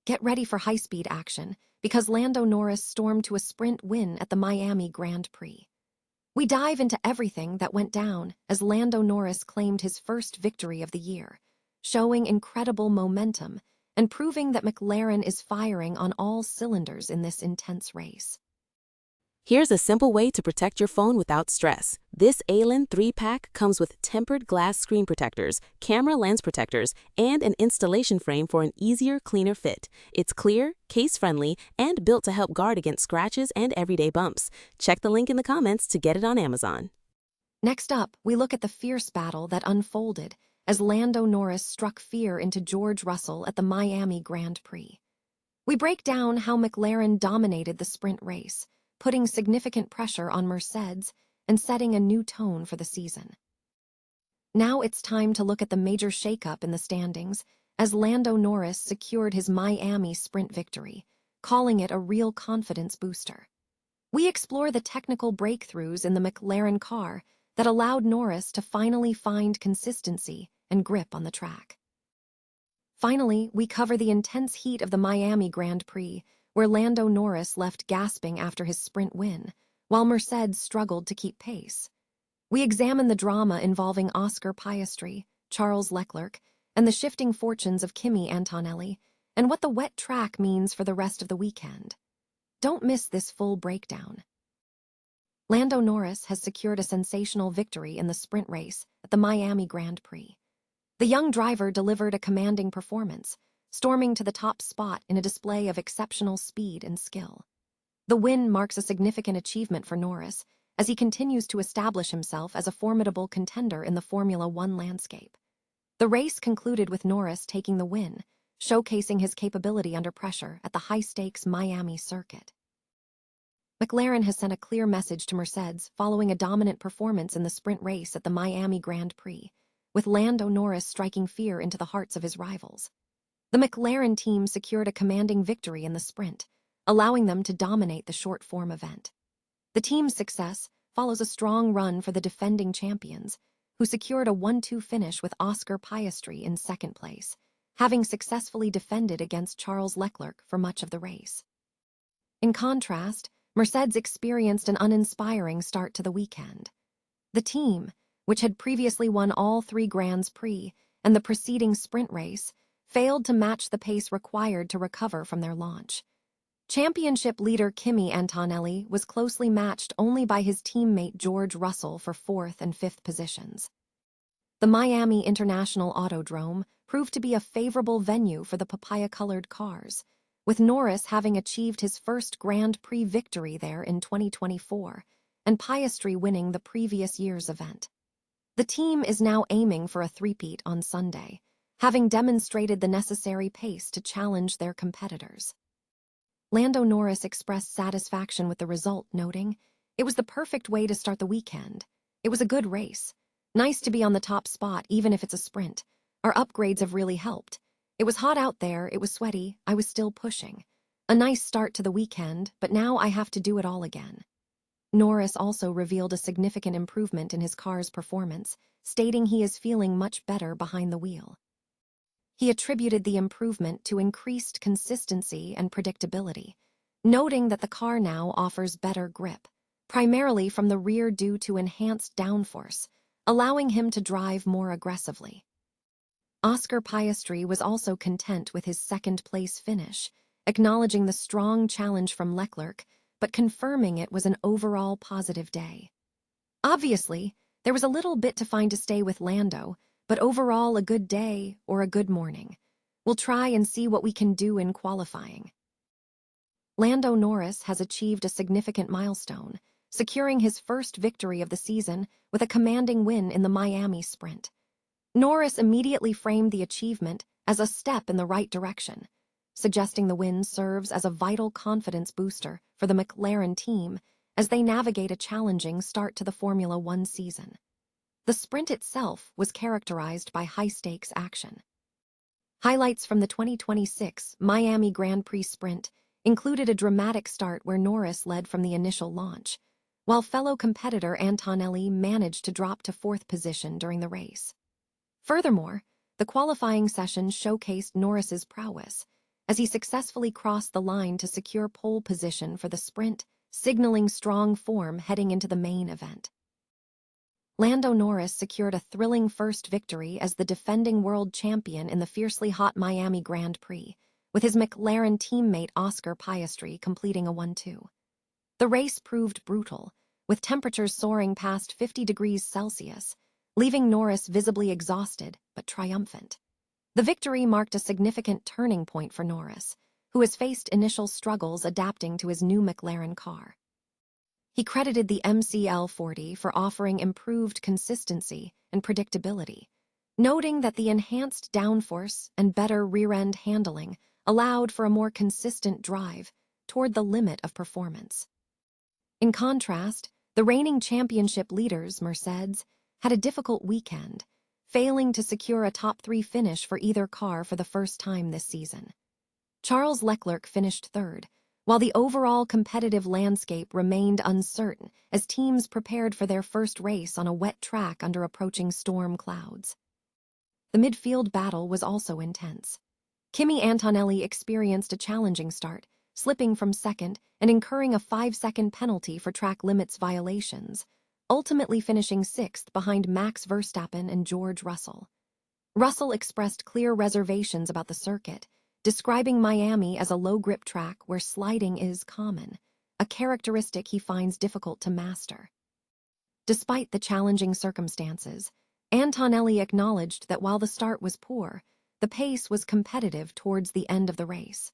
Get ready for high-speed action, because Lando Norris stormed to a sprint win at the Miami Grand Prix. We dive into everything that went down as Lando Norris claimed his first victory of the year, showing incredible momentum and proving that McLaren is firing on all cylinders in this intense race. Here's a simple way to protect your phone without stress. This ALAN 3-pack comes with tempered glass screen protectors, camera lens protectors, and an installation frame for an easier, cleaner fit. It's clear, case-friendly, and built to help guard against scratches and everyday bumps. Check the link in the comments to get it on Amazon. Next up, we look at the fierce battle that unfolded as Lando Norris struck fear into George Russell at the Miami Grand Prix. We break down how McLaren dominated the sprint race, putting significant pressure on Mercedes and setting a new tone for the season. Now it's time to look at the major shakeup in the standings as Lando Norris secured his Miami sprint victory, calling it a real confidence booster. We explore the technical breakthroughs in the McLaren car that allowed Norris to finally find consistency and grip on the track. Finally, we cover the intense heat of the Miami Grand Prix, where Lando Norris left gasping after his sprint win, while Mercedes struggled to keep pace. We examine the drama involving Oscar Piastri, Charles Leclerc, and the shifting fortunes of Kimi Antonelli, and what the wet track means for the rest of the weekend. Don't miss this full breakdown. Lando Norris has secured a sensational victory in the sprint race at the Miami Grand Prix. The young driver delivered a commanding performance, storming to the top spot in a display of exceptional speed and skill. The win marks a significant achievement for Norris as he continues to establish himself as a formidable contender in the Formula One landscape. The race concluded with Norris taking the win, showcasing his capability under pressure at the high-stakes Miami circuit. McLaren has sent a clear message to Mercedes following a dominant performance in the sprint race at the Miami Grand Prix, with Lando Norris striking fear into the hearts of his rivals. The McLaren team secured a commanding victory in the sprint, allowing them to dominate the short-form event. The team's success follows a strong run for the defending champions, who secured a 1-2 finish with Oscar Piastri in second place, having successfully defended against Charles Leclerc for much of the race. In contrast, Mercedes experienced an uninspiring start to the weekend. The team, which had previously won all 3 Grands Prix and the preceding sprint race, failed to match the pace required to recover from their launch. Championship leader Kimi Antonelli was closely matched only by his teammate George Russell for 4th and 5th positions. The Miami International Autodrome proved to be a favorable venue for the papaya-colored cars, with Norris having achieved his first Grand Prix victory there in 2024, and Piastri winning the previous year's event. The team is now aiming for a three-peat on Sunday, having demonstrated the necessary pace to challenge their competitors. Lando Norris expressed satisfaction with the result, noting, "It was the perfect way to start the weekend. It was a good race. Nice to be on the top spot, even if it's a sprint. Our upgrades have really helped. It was hot out there, it was sweaty, I was still pushing. A nice start to the weekend, but now I have to do it all again." Norris also revealed a significant improvement in his car's performance, stating he is feeling much better behind the wheel. He attributed the improvement to increased consistency and predictability, noting that the car now offers better grip, primarily from the rear due to enhanced downforce, allowing him to drive more aggressively. Oscar Piastri was also content with his second-place finish, acknowledging the strong challenge from Leclerc, but confirming it was an overall positive day. Obviously, there was a little bit to find to stay with Lando, but overall a good day or a good morning. We'll try and see what we can do in qualifying. Lando Norris has achieved a significant milestone, securing his first victory of the season with a commanding win in the Miami Sprint. Norris immediately framed the achievement as a step in the right direction, suggesting the win serves as a vital confidence booster for the McLaren team as they navigate a challenging start to the Formula One season. The sprint itself was characterized by high-stakes action. Highlights from the 2026 Miami Grand Prix Sprint included a dramatic start where Norris led from the initial launch, while fellow competitor Antonelli managed to drop to 4th position during the race. Furthermore, the qualifying session showcased Norris's prowess, as he successfully crossed the line to secure pole position for the sprint, signaling strong form heading into the main event. Lando Norris secured a thrilling first victory as the defending world champion in the fiercely hot Miami Grand Prix, with his McLaren teammate Oscar Piastri completing a 1-2. The race proved brutal, with temperatures soaring past 50 degrees Celsius, leaving Norris visibly exhausted but triumphant. The victory marked a significant turning point for Norris, who has faced initial struggles adapting to his new McLaren car. He credited the MCL40 for offering improved consistency and predictability, noting that the enhanced downforce and better rear-end handling allowed for a more consistent drive toward the limit of performance. In contrast, the reigning championship leaders, Mercedes, had a difficult weekend, failing to secure a top-3 finish for either car for the first time this season. Charles Leclerc finished third, while the overall competitive landscape remained uncertain as teams prepared for their first race on a wet track under approaching storm clouds. The midfield battle was also intense. Kimi Antonelli experienced a challenging start, slipping from second and incurring a 5-second penalty for track limits violations, ultimately finishing sixth behind Max Verstappen and George Russell. Russell expressed clear reservations about the circuit, describing Miami as a low-grip track where sliding is common, a characteristic he finds difficult to master. Despite the challenging circumstances, Antonelli acknowledged that while the start was poor, the pace was competitive towards the end of the race.